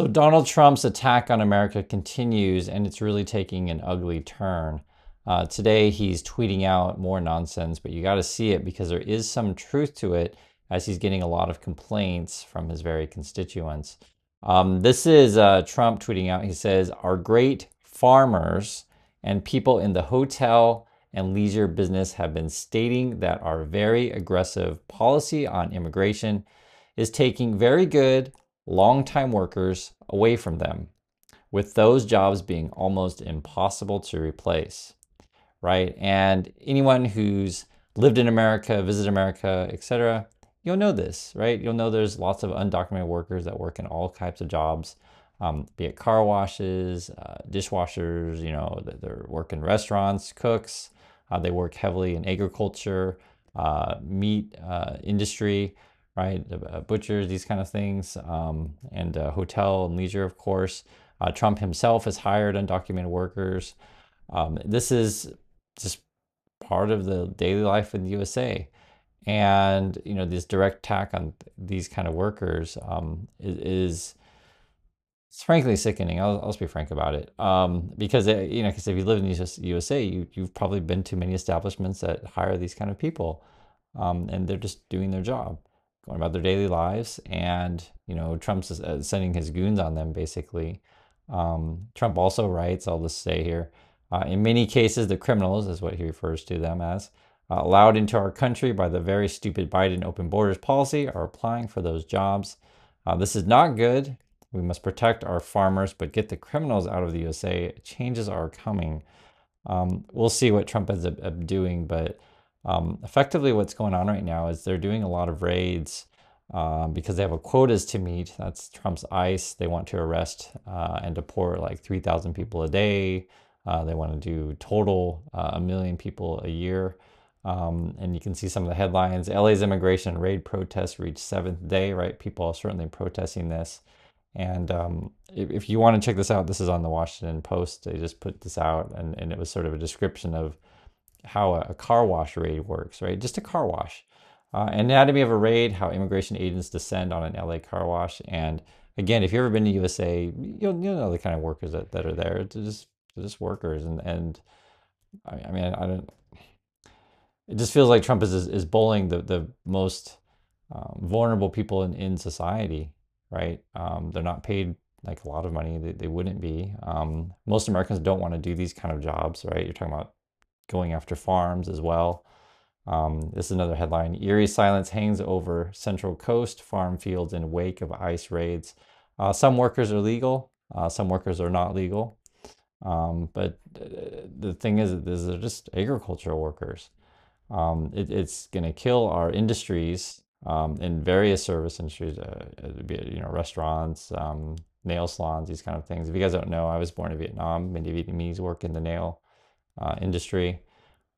So Donald Trump's attack on America continues, and it's really taking an ugly turn. Today, he's tweeting out more nonsense, but you got to see it because there is some truth to it as he's getting a lot of complaints from his very constituents. This is Trump tweeting out. He says, "Our great farmers and people in the hotel and leisure business have been stating that our very aggressive policy on immigration is taking very good, long-time workers away from them, with those jobs being almost impossible to replace," right? And anyone who's lived in America, visited America, etc., you'll know this, right? You'll know there's lots of undocumented workers that work in all types of jobs, be it car washes, dishwashers, they're working restaurants, cooks, they work heavily in agriculture, meat industry, right? Butchers, these kind of things, and hotel and leisure, of course. Trump himself has hired undocumented workers. This is just part of the daily life in the USA. And, this direct attack on these kind of workers is it's frankly sickening. I'll just be frank about it. Because, because if you live in the USA, you've probably been to many establishments that hire these kind of people. And they're just doing their job, going about their daily lives. And, Trump's sending his goons on them, basically. Trump also writes, I'll just say here, in many cases, the criminals, is what he refers to them as, allowed into our country by the very stupid Biden open borders policy are applying for those jobs. This is not good. We must protect our farmers, but get the criminals out of the USA. Changes are coming. We'll see what Trump ends up doing, but effectively what's going on right now is they're doing a lot of raids because they have a quotas to meet. That's Trump's ICE. They want to arrest and deport like 3,000 people a day. They want to do total 1 million people a year. And you can see some of the headlines. LA's immigration raid protests reached 7th day, right? People are certainly protesting this. And if you want to check this out, this is on the Washington Post. They just put this out, and it was sort of a description of how a car wash raid works, right? Just a car wash. Anatomy of a raid, how immigration agents descend on an LA car wash. And again, if you've ever been to USA, you'll know the kind of workers that are there. They're just workers. And I mean, I don't, it just feels like Trump is bullying the most vulnerable people in society, right? They're not paid like a lot of money. They wouldn't be. Most Americans don't want to do these kind of jobs, right? You're talking about going after farms as well. This is another headline. Eerie silence hangs over Central Coast farm fields in wake of ICE raids. Some workers are legal. Some workers are not legal. But the thing is, they're just agricultural workers. It's going to kill our industries in various service industries, be it, restaurants, nail salons, these kind of things. If you guys don't know, I was born in Vietnam. Many Vietnamese work in the nail industry.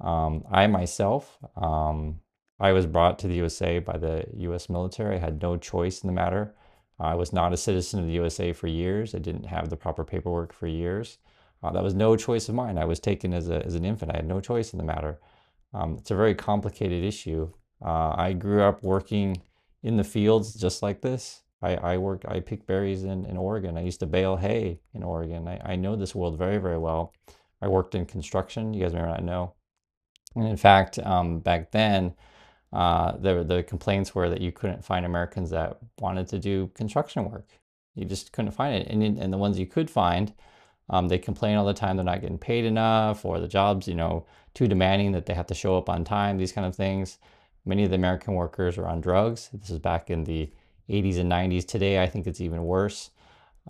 I myself, I was brought to the USA by the US military. I had no choice in the matter. I was not a citizen of the USA for years. I didn't have the proper paperwork for years. That was no choice of mine. I was taken as an infant. I had no choice in the matter. It's a very complicated issue. I grew up working in the fields just like this. I picked berries in Oregon. I used to bale hay in Oregon. I know this world very, very well. I worked in construction. You guys may not know. And in fact, back then, the complaints were that you couldn't find Americans that wanted to do construction work. You just couldn't find it. And the ones you could find, they complain all the time they're not getting paid enough, or the job's, too demanding that they have to show up on time, these kind of things. Many of the American workers are on drugs. This is back in the 80s and 90s. Today, I think it's even worse.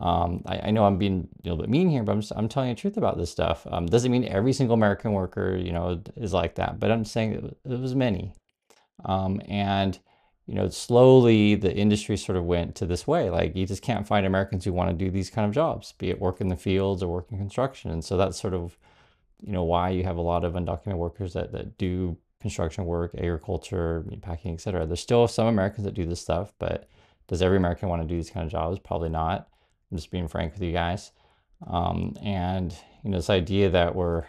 I know I'm being a little bit mean here, but I'm telling you the truth about this stuff. Doesn't mean every single American worker, is like that, but I'm saying it was many. And, slowly the industry sort of went to this way. Like, you just can't find Americans who want to do these kind of jobs, be it work in the fields or work in construction. And so that's sort of, why you have a lot of undocumented workers that do construction work, agriculture, meatpacking, etc. There's still some Americans that do this stuff, but does every American want to do these kind of jobs? Probably not. I'm just being frank with you guys. And, this idea that we're,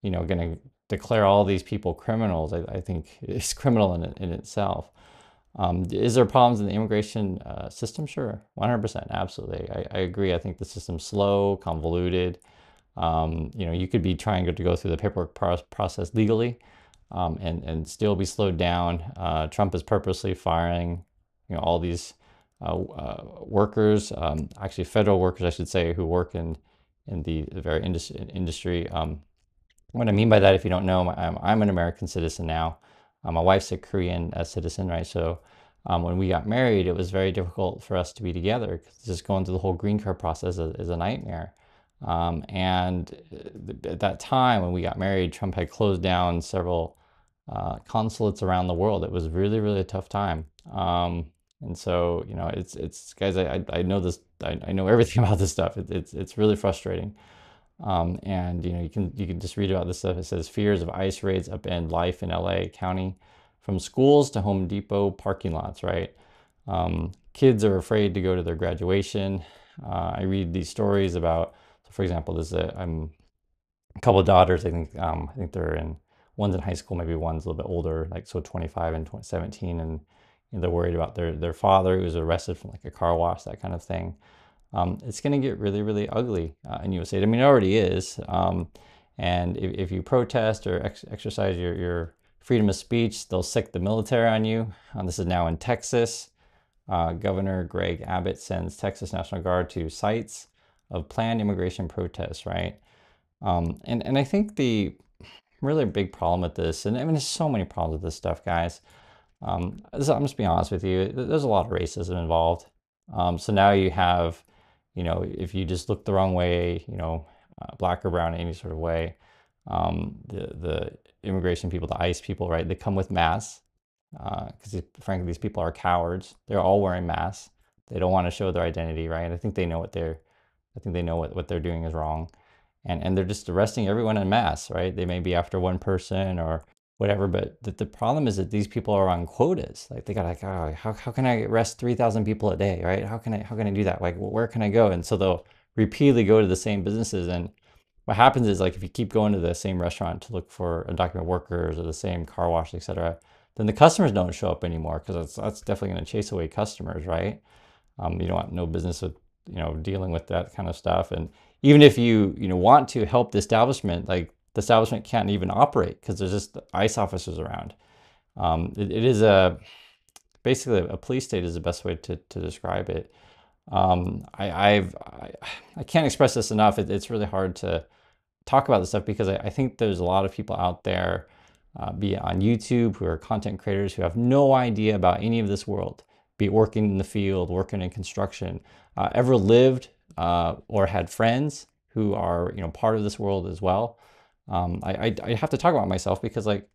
going to declare all these people criminals, I think is criminal in itself. Is there problems in the immigration system? Sure, 100%, absolutely. I agree. I think the system's slow, convoluted. You could be trying to go through the paperwork process legally, and still be slowed down. Trump is purposely firing, all these workers, actually federal workers, I should say, who work in the very industry. What I mean by that, if you don't know, I'm an American citizen now. My wife's a Korean citizen, right? So when we got married, it was very difficult for us to be together because just going through the whole green card process is a nightmare. And at that time when we got married, Trump had closed down several consulates around the world. It was really, really a tough time. And so, it's guys, I know this, I know everything about this stuff. It's really frustrating. And you can just read about this stuff. It says fears of ICE raids upend life in LA County, from schools to Home Depot parking lots, right? Kids are afraid to go to their graduation. I read these stories about, so for example, I'm a couple of daughters. I think one's in high school, maybe one's a little bit older, like so 25 and 17, and they're worried about their father who was arrested from like a car wash, that kind of thing. It's going to get really, really ugly in USA. I mean, it already is. And if you protest or exercise your freedom of speech, they'll sic the military on you. This is now in Texas. Governor Greg Abbott sends Texas National Guard to sites of planned immigration protests, right? And I think the really big problem with this, and I mean, there's so many problems with this stuff, guys. I'm just being honest with you. There's a lot of racism involved. So now you have, if you just look the wrong way, black or brown in any sort of way, the immigration people, the ICE people, right? They come with masks because frankly, these people are cowards. They're all wearing masks. They don't want to show their identity, right? I think they know what they're doing is wrong, and they're just arresting everyone en masse, right? They may be after one person or whatever, but the problem is that these people are on quotas. Like they got like, oh, how can I arrest 3,000 people a day, right? How can I do that? Like, where can I go? And so they'll repeatedly go to the same businesses. And what happens is, like, if you keep going to the same restaurant to look for undocumented workers or the same car wash, etc., then the customers don't show up anymore because that's definitely going to chase away customers, right? You don't have no business with dealing with that kind of stuff. And even if you want to help the establishment, like the establishment can't even operate because there's just ICE officers around. It is basically a police state is the best way to describe it. I can't express this enough. It's really hard to talk about this stuff because I think there's a lot of people out there, be it on YouTube, who are content creators who have no idea about any of this world, be it working in the field, working in construction, ever lived or had friends who are part of this world as well. I have to talk about myself because like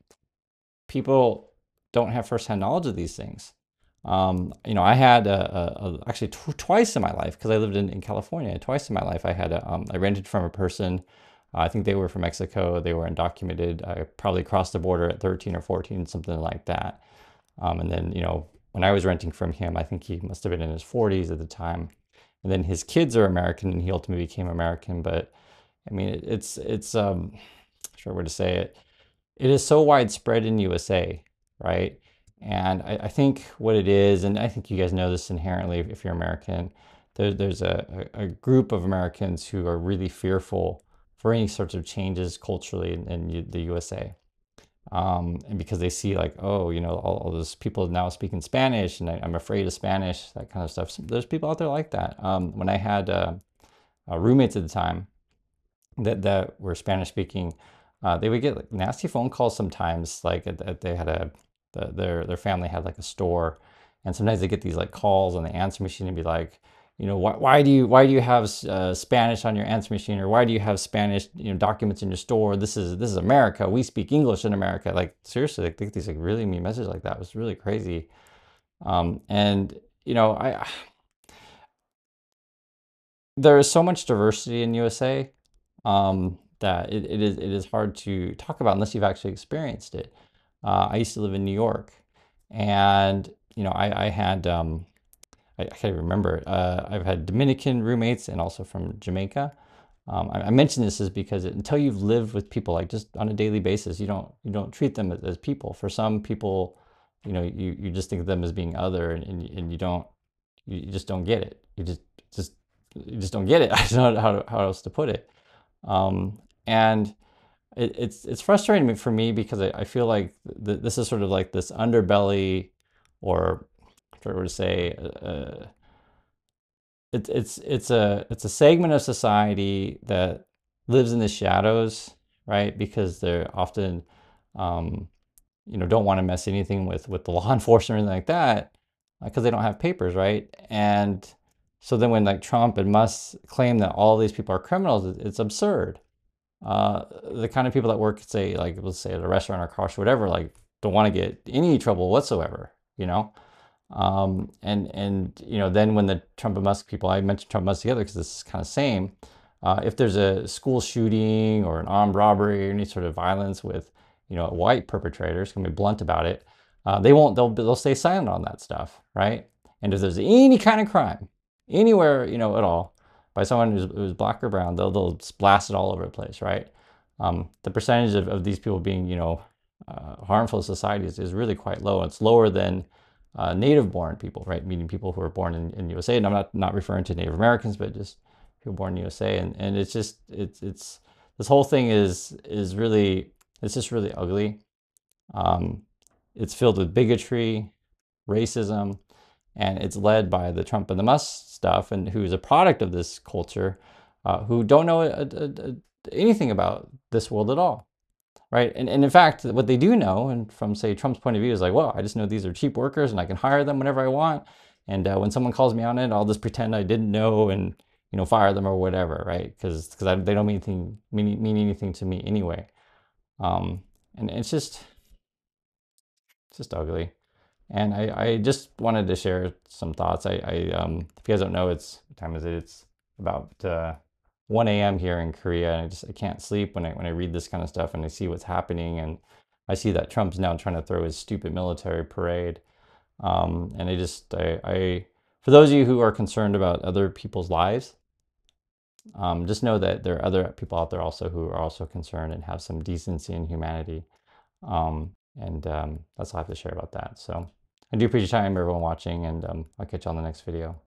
people don't have firsthand knowledge of these things. I had actually twice in my life, because I lived in California. Twice in my life, I rented from a person. I think they were from Mexico. They were undocumented. I probably crossed the border at 13 or 14, something like that. And then, when I was renting from him, I think he must have been in his 40s at the time. And then his kids are American, and he ultimately became American. But I mean, it's sure where to say it. It is so widespread in USA, right? And I think what it is, and I think you guys know this inherently if you're American, there's a group of Americans who are really fearful for any sorts of changes culturally in the USA. And because they see like, oh, all those people now speaking Spanish, and I'm afraid of Spanish, that kind of stuff. So there's people out there like that. When I had roommates at the time that were Spanish speaking, they would get like nasty phone calls sometimes. Like they had their family had like a store, and sometimes they get these like calls on the answer machine and be like, why do you have Spanish on your answer machine, or why do you have Spanish documents in your store? This is America. We speak English in America. Like seriously, like, they get these like really mean messages like that. It was really crazy. And I there is so much diversity in USA, that it is hard to talk about unless you've actually experienced it. I used to live in New York, and I had I can't remember it. I've had Dominican roommates and also from Jamaica. I mention this is because until you've lived with people like just on a daily basis, you don't treat them as people. For some people, you just think of them as being other, and you just don't get it. Just you just don't get it. I don't know how else to put it. And it's frustrating for me because I feel like this is sort of like this underbelly, or if I were to say, it's a segment of society that lives in the shadows, right? Because they're often, um, don't want to mess anything with the law enforcement or anything like that, because they don't have papers, right? And so then when like Trump and Musk claim that all these people are criminals, it's absurd. The kind of people that work, say, like, let's say at a restaurant or car wash or whatever, like, don't want to get any trouble whatsoever, you know? And then when the Trump and Musk people, I mentioned Trump and Musk together because this is kind of same. If there's a school shooting or an armed robbery or any sort of violence with, white perpetrators, can be blunt about it, they'll stay silent on that stuff, right? And if there's any kind of crime anywhere, at all, by someone who's black or brown, they'll just blast it all over the place, right? The percentage of these people being, harmful to society is really quite low. It's lower than native-born people, right? Meaning people who are born in USA. And I'm not referring to Native Americans, but just people born in USA. And it's just it's this whole thing is really, it's just really ugly. It's filled with bigotry, racism, and it's led by the Trump and the Musk stuff, and who's a product of this culture, who don't know anything about this world at all. Right. And in fact, what they do know, and from, say, Trump's point of view, is like, well, I just know these are cheap workers and I can hire them whenever I want. And when someone calls me on it, I'll just pretend I didn't know and, fire them or whatever. Right. Because they don't mean anything to me anyway. And it's just ugly. And I just wanted to share some thoughts. If you guys don't know, what time is it? It's about 1 a.m. here in Korea, and I can't sleep when I read this kind of stuff and I see what's happening, and I see that Trump's now trying to throw his stupid military parade. And for those of you who are concerned about other people's lives, just know that there are other people out there also who are also concerned and have some decency and humanity. And that's all I have to share about that. So I do appreciate your time, everyone watching, and I'll catch you on the next video.